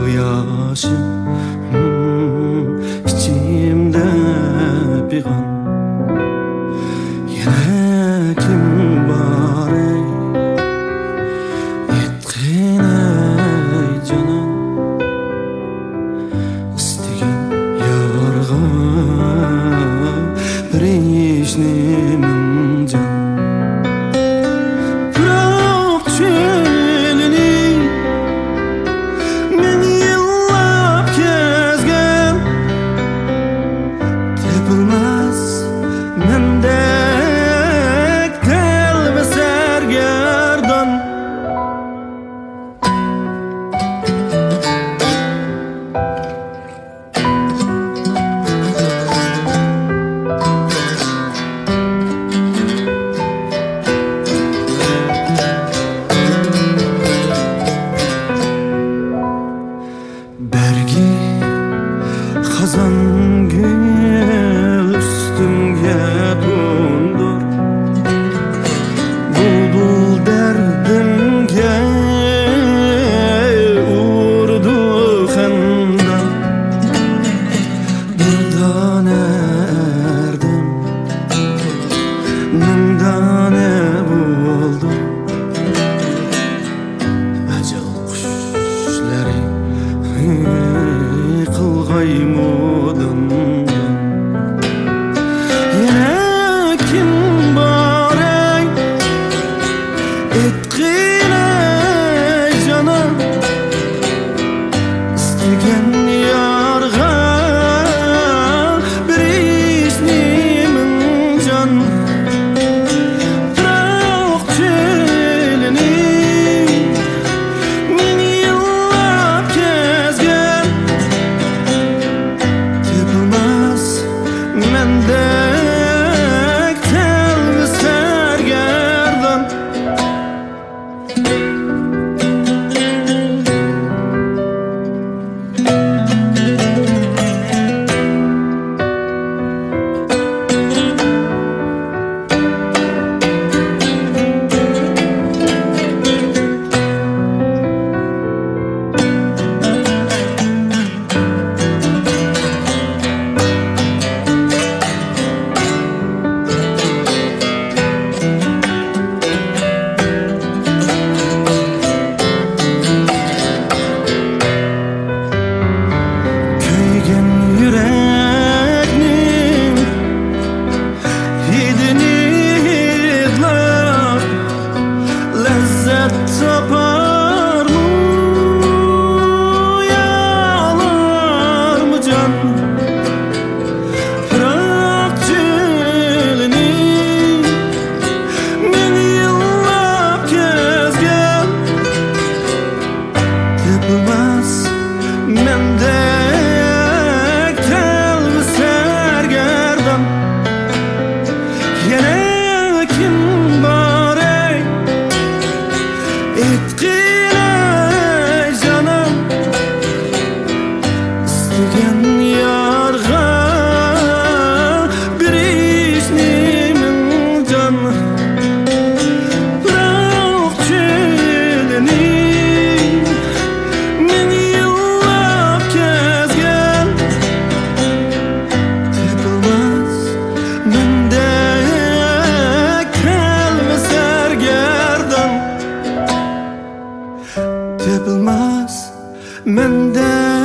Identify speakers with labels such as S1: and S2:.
S1: yaşım içimde pigan. Yine kim var ey yetkin ey canım, istigen yarga bir işnim can. Bırak çölünü men yıllap gezgen, tepilmez mendek kalbi sergerdan. Bergi kazan gül üstümge dondur, bulbul derdimge urdu xandan. Birdan erdim, mingdane buldu acıl kuşları kılgaymudundan. Yine kim var ey etkin ey canım, istigen yarga bir işnimin can. Bırak çölünü men yıllap gezgen, tepilmez mendek telvi sergerdan. Köygen yüreknin hidini hidlar, lezzet tapar mı yağlar mı can? Bırak çölünü men yıllap gezgen, tepilmez mendek telvi sergerdan. Yine kim var ey etkin ey canım, istigen yarga bir işnimin can. Bırak çölünü men yıllap gezgen, tepilmez mendek telvi sergerdan. Tepilmez mendek